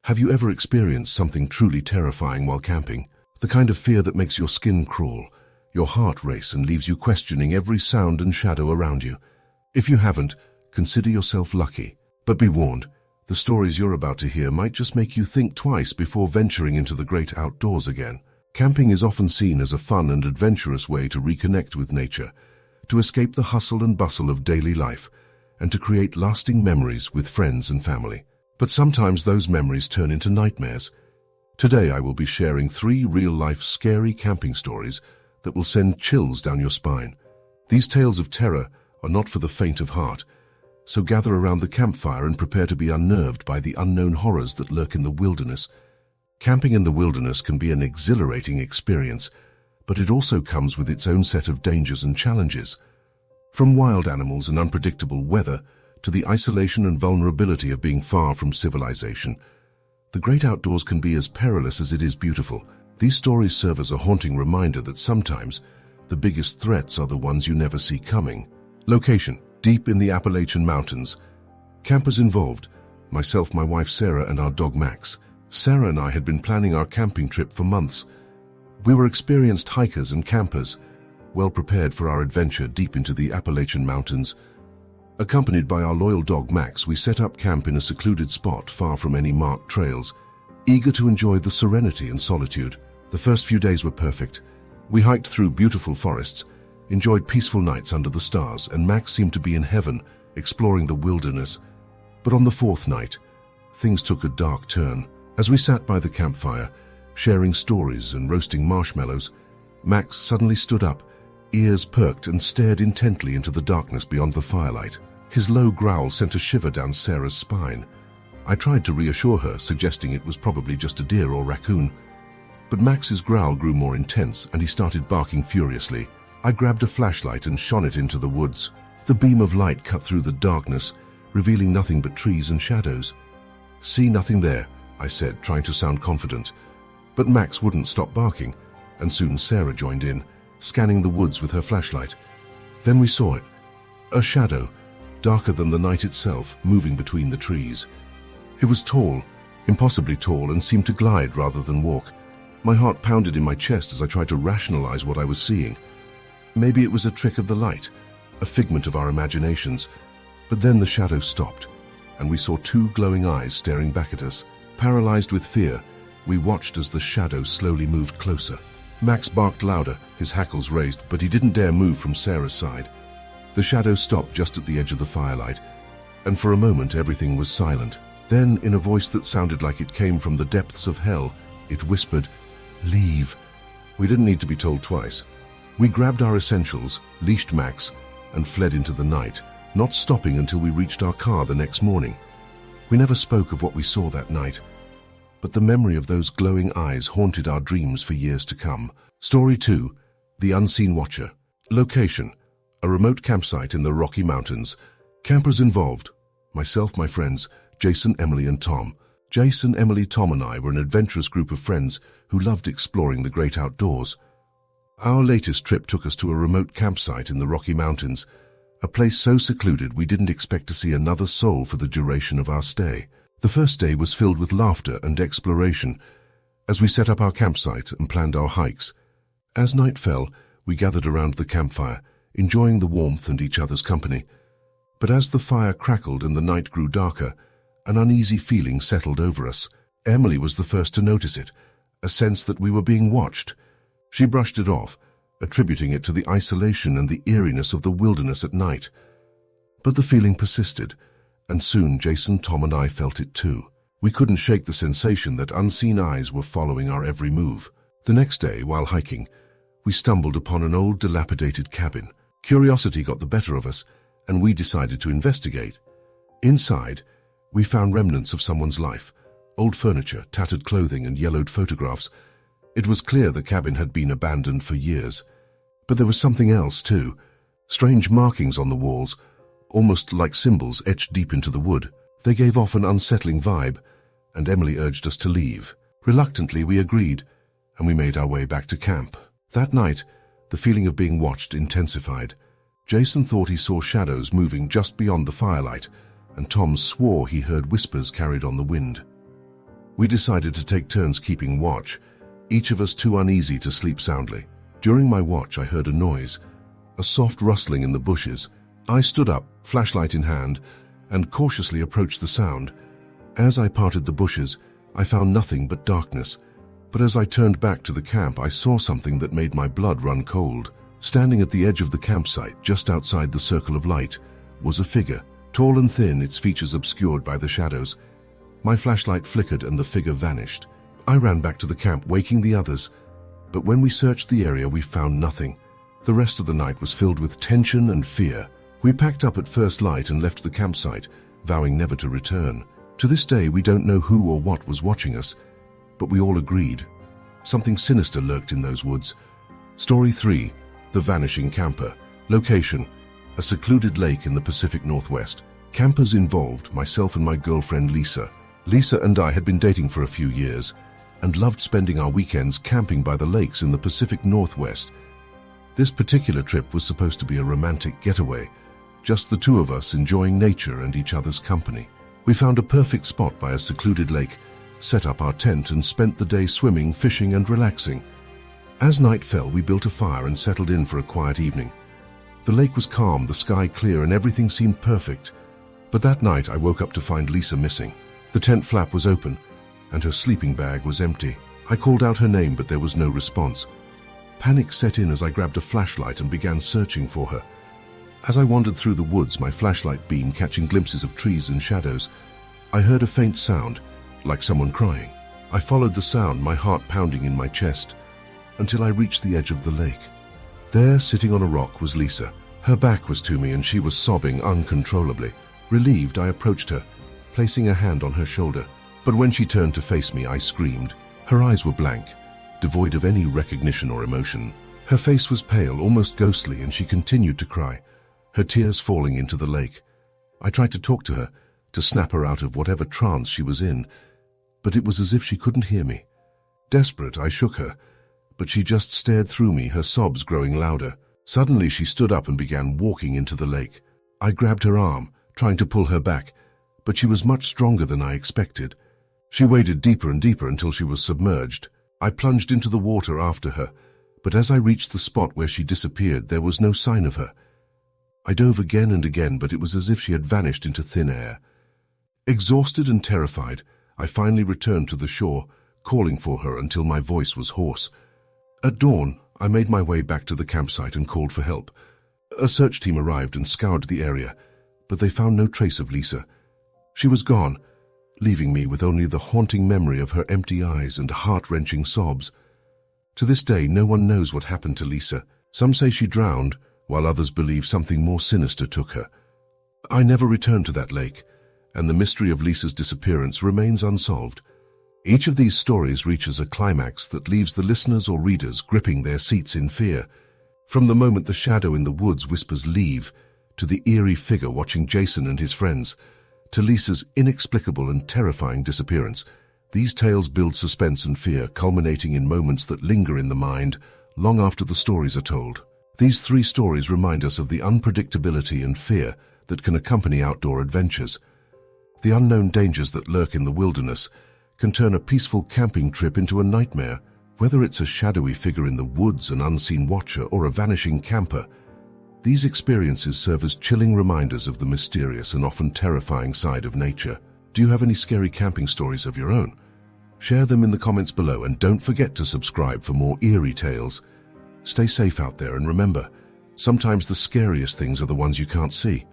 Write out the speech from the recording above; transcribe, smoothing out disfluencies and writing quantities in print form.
Have you ever experienced something truly terrifying while camping? The kind of fear that makes your skin crawl, your heart race, and leaves you questioning every sound and shadow around you. If you haven't, consider yourself lucky. But be warned, the stories you're about to hear might just make you think twice before venturing into the great outdoors again. Camping is often seen as a fun and adventurous way to reconnect with nature, to escape the hustle and bustle of daily life, and to create lasting memories with friends and family. But sometimes those memories turn into nightmares. Today I will be sharing 3 real-life scary camping stories that will send chills down your spine. These tales of terror are not for the faint of heart, so gather around the campfire and prepare to be unnerved by the unknown horrors that lurk in the wilderness. Camping in the wilderness can be an exhilarating experience, but it also comes with its own set of dangers and challenges. From wild animals and unpredictable weather to the isolation and vulnerability of being far from civilization, the great outdoors can be as perilous as it is beautiful. These stories serve as a haunting reminder that sometimes the biggest threats are the ones you never see coming. Location: deep in the Appalachian Mountains. Campers involved: myself, my wife Sarah, and our dog Max. Sarah and I had been planning our camping trip for months. We were experienced hikers and campers, well prepared for our adventure deep into the Appalachian Mountains. Accompanied by our loyal dog Max, we set up camp in a secluded spot far from any marked trails, eager to enjoy the serenity and solitude. The first few days were perfect. We hiked through beautiful forests, enjoyed peaceful nights under the stars, and Max seemed to be in heaven, exploring the wilderness. But on the 4th night, things took a dark turn. As we sat by the campfire, sharing stories and roasting marshmallows, Max suddenly stood up, ears perked, and stared intently into the darkness beyond the firelight. His low growl sent a shiver down Sarah's spine. I tried to reassure her, suggesting it was probably just a deer or raccoon. But Max's growl grew more intense, and he started barking furiously. I grabbed a flashlight and shone it into the woods. The beam of light cut through the darkness, revealing nothing but trees and shadows. "See, nothing there," I said, trying to sound confident. But Max wouldn't stop barking, and soon Sarah joined in, scanning the woods with her flashlight. Then we saw it. A shadow, darker than the night itself, moving between the trees. It was tall, impossibly tall, and seemed to glide rather than walk. My heart pounded in my chest as I tried to rationalize what I was seeing. Maybe it was a trick of the light, a figment of our imaginations. But then the shadow stopped, and we saw 2 glowing eyes staring back at us. Paralyzed with fear, we watched as the shadow slowly moved closer. Max barked louder, his hackles raised, but he didn't dare move from Sarah's side. The shadow stopped just at the edge of the firelight, and for a moment everything was silent. Then, in a voice that sounded like it came from the depths of hell, it whispered, "Leave." We didn't need to be told twice. We grabbed our essentials, leashed Max, and fled into the night, not stopping until we reached our car the next morning. We never spoke of what we saw that night, but the memory of those glowing eyes haunted our dreams for years to come. Story 2: The Unseen Watcher. Location: a remote campsite in the Rocky Mountains. Campers involved: myself, my friends, Jason, Emily, and Tom. Jason, Emily, Tom, and I were an adventurous group of friends who loved exploring the great outdoors. Our latest trip took us to a remote campsite in the Rocky Mountains, a place so secluded we didn't expect to see another soul for the duration of our stay. The first day was filled with laughter and exploration as we set up our campsite and planned our hikes. As night fell, we gathered around the campfire, enjoying the warmth and each other's company. But as the fire crackled and the night grew darker, an uneasy feeling settled over us. Emily was the first to notice it, a sense that we were being watched. She brushed it off, attributing it to the isolation and the eeriness of the wilderness at night. But the feeling persisted, and soon Jason, Tom, and I felt it too. We couldn't shake the sensation that unseen eyes were following our every move. The next day, while hiking, we stumbled upon an old, dilapidated cabin. Curiosity got the better of us, and we decided to investigate. Inside, we found remnants of someone's life: old furniture, tattered clothing, and yellowed photographs. It was clear the cabin had been abandoned for years. But there was something else, too. Strange markings on the walls, almost like symbols etched deep into the wood. They gave off an unsettling vibe, and Emily urged us to leave. Reluctantly, we agreed, and we made our way back to camp. That night, the feeling of being watched intensified. Jason thought he saw shadows moving just beyond the firelight, and Tom swore he heard whispers carried on the wind. We decided to take turns keeping watch, each of us too uneasy to sleep soundly. During my watch, I heard a noise, a soft rustling in the bushes. I stood up, flashlight in hand, and cautiously approached the sound. As I parted the bushes, I found nothing but darkness. But as I turned back to the camp, I saw something that made my blood run cold. Standing at the edge of the campsite, just outside the circle of light, was a figure, tall and thin, its features obscured by the shadows. My flashlight flickered and the figure vanished. I ran back to the camp, waking the others. But when we searched the area, we found nothing. The rest of the night was filled with tension and fear. We packed up at first light and left the campsite, vowing never to return. To this day, we don't know who or what was watching us, but we all agreed. Something sinister lurked in those woods. Story 3. The Vanishing Camper. Location: a secluded lake in the Pacific Northwest. Campers involved: myself and my girlfriend Lisa. Lisa and I had been dating for a few years and loved spending our weekends camping by the lakes in the Pacific Northwest. This particular trip was supposed to be a romantic getaway, just the two of us enjoying nature and each other's company. We found a perfect spot by a secluded lake, set up our tent, and spent the day swimming, fishing, and relaxing. As night fell, we built a fire and settled in for a quiet evening. The lake was calm, the sky clear, and everything seemed perfect. But that night, I woke up to find Lisa missing. The tent flap was open, and her sleeping bag was empty. I called out her name, but there was no response. Panic set in as I grabbed a flashlight and began searching for her. As I wandered through the woods, my flashlight beam catching glimpses of trees and shadows, I heard a faint sound, like someone crying. I followed the sound, my heart pounding in my chest, until I reached the edge of the lake. There, sitting on a rock, was Lisa. Her back was to me and she was sobbing uncontrollably. Relieved, I approached her, placing a hand on her shoulder. But when she turned to face me, I screamed. Her eyes were blank, devoid of any recognition or emotion. Her face was pale, almost ghostly, and she continued to cry, her tears falling into the lake. I tried to talk to her, to snap her out of whatever trance she was in, but it was as if she couldn't hear me. Desperate, I shook her, but she just stared through me, her sobs growing louder. Suddenly she stood up and began walking into the lake. I grabbed her arm, trying to pull her back, but she was much stronger than I expected. She waded deeper and deeper until she was submerged. I plunged into the water after her, but as I reached the spot where she disappeared, there was no sign of her. I dove again and again, but it was as if she had vanished into thin air. Exhausted and terrified, I finally returned to the shore, calling for her until my voice was hoarse. At dawn, I made my way back to the campsite and called for help. A search team arrived and scoured the area, but they found no trace of Lisa. She was gone, leaving me with only the haunting memory of her empty eyes and heart-wrenching sobs. To this day, no one knows what happened to Lisa. Some say she drowned, while others believe something more sinister took her. I never returned to that lake, and the mystery of Lisa's disappearance remains unsolved. Each of these stories reaches a climax that leaves the listeners or readers gripping their seats in fear. From the moment the shadow in the woods whispers "leave," to the eerie figure watching Jason and his friends, to Lisa's inexplicable and terrifying disappearance, these tales build suspense and fear, culminating in moments that linger in the mind long after the stories are told. These 3 stories remind us of the unpredictability and fear that can accompany outdoor adventures. The unknown dangers that lurk in the wilderness can turn a peaceful camping trip into a nightmare. Whether it's a shadowy figure in the woods, an unseen watcher, or a vanishing camper, these experiences serve as chilling reminders of the mysterious and often terrifying side of nature. Do you have any scary camping stories of your own? Share them in the comments below, and don't forget to subscribe for more eerie tales. Stay safe out there, and remember, sometimes the scariest things are the ones you can't see.